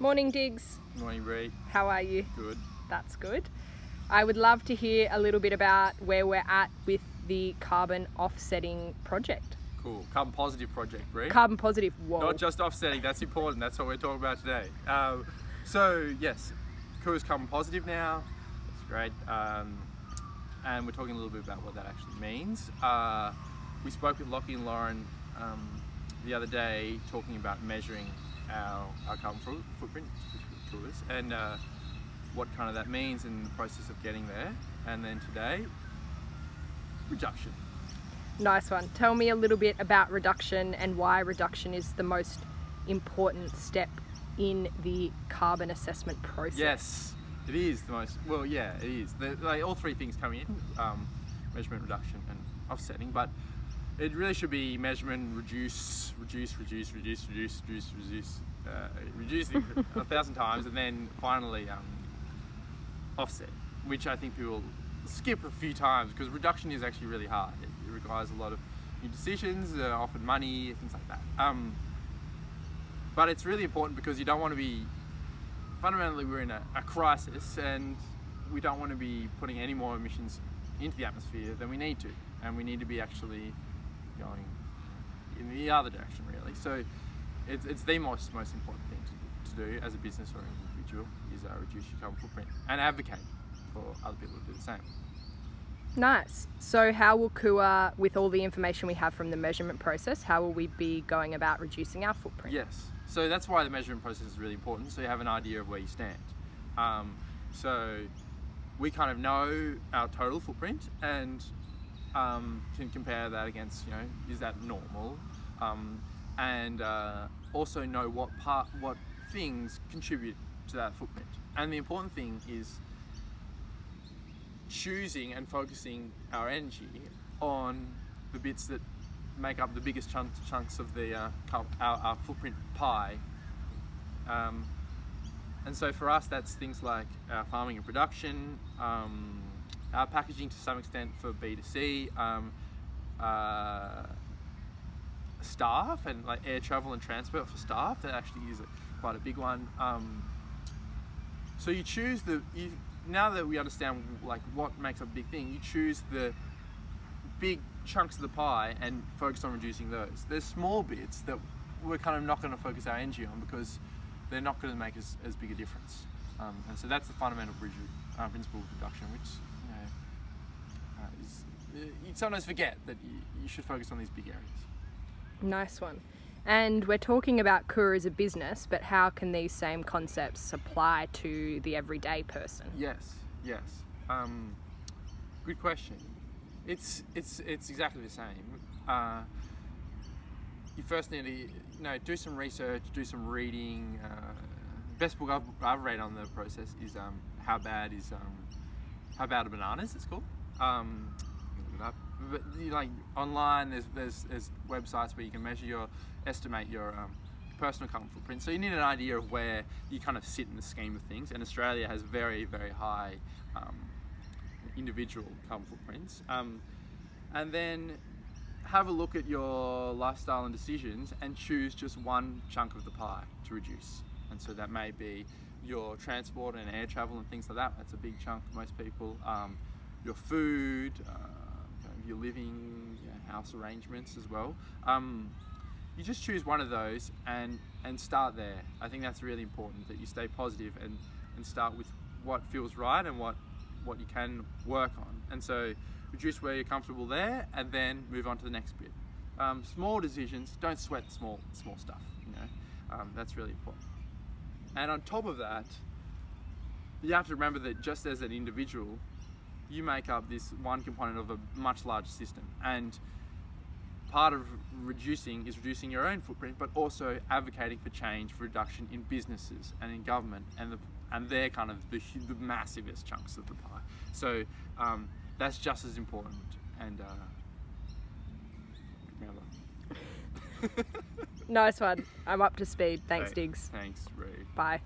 Morning, Diggs. Morning, Ree. How are you? Good. That's good. I would love to hear a little bit about where we're at with the carbon offsetting project. Cool. Carbon positive project, Ree. Carbon positive, whoa. Not just offsetting, that's important. That's what we're talking about today. So, yes, Cool's carbon positive now. It's great. And we're talking a little bit about what that actually means. We spoke with Lachie and Lauren the other day talking about measuring our carbon footprint, Coolers, and what kind of that means in the process of getting there. And then today, reduction. Nice one. Tell me a little bit about reduction and why reduction is the most important step in the carbon assessment process. Yes, it is the most, well, yeah, it is. All three things come in, measurement, reduction and offsetting, but it really should be measurement, reduce it 1,000 times, and then finally offset, which I think people skip a few times because reduction is actually really hard. It requires a lot of new decisions, often money, things like that. But it's really important because you don't want to be, fundamentally we're in a crisis and we don't want to be putting any more emissions into the atmosphere than we need to, and we need to be actually going in the other direction, really. So it's the most important thing to do as a business or an individual is reduce your carbon footprint and advocate for other people to do the same. Nice. So how will KUA, with all the information we have from the measurement process, how will we be going about reducing our footprint? Yes. So that's why the measurement process is really important, so you have an idea of where you stand. So we kind of know our total footprint and can compare that against, is that normal? And also know what things contribute to that footprint. And the important thing is choosing and focusing our energy on the bits that make up the biggest chunks of the our footprint pie. And so for us, that's things like our farming and production, our packaging to some extent for B2C, staff and like air travel and transport for staff. That actually is quite a big one. So you choose now that we understand like what makes up a big thing, you choose the big chunks of the pie and focus on reducing those. There's small bits that we're kind of not going to focus our energy on because they're not going to make as big a difference. And so that's the fundamental principle of reduction, which you sometimes forget that you should focus on these big areas. Nice one. And we're talking about KUA as a business, but how can these same concepts apply to the everyday person? Yes. Good question. It's exactly the same. You first need to do some research, do some reading. Best book I've read on the process is How Bad Are Bananas? It's called. Look it up. But online, there's websites where you can estimate your personal carbon footprint. So you need an idea of where you kind of sit in the scheme of things. And Australia has very, very high individual carbon footprints. And then have a look at your lifestyle and decisions and choose just one chunk of the pie to reduce. And so that may be your transport and air travel and things like that. That's a big chunk for most people. Your food, your living, house arrangements as well. You just choose one of those and start there. I think that's really important, that you stay positive and start with what feels right and what you can work on. And so reduce where you're comfortable there and then move on to the next bit. Small decisions, don't sweat small stuff, that's really important. And on top of that, you have to remember that just as an individual, you make up this one component of a much larger system, and part of reducing is reducing your own footprint, but also advocating for change, for reduction in businesses and in government, and they're kind of the massivest chunks of the pie. So that's just as important. And Nice one. I'm up to speed. Thanks, Great. Diggs. Thanks, Ray. Bye.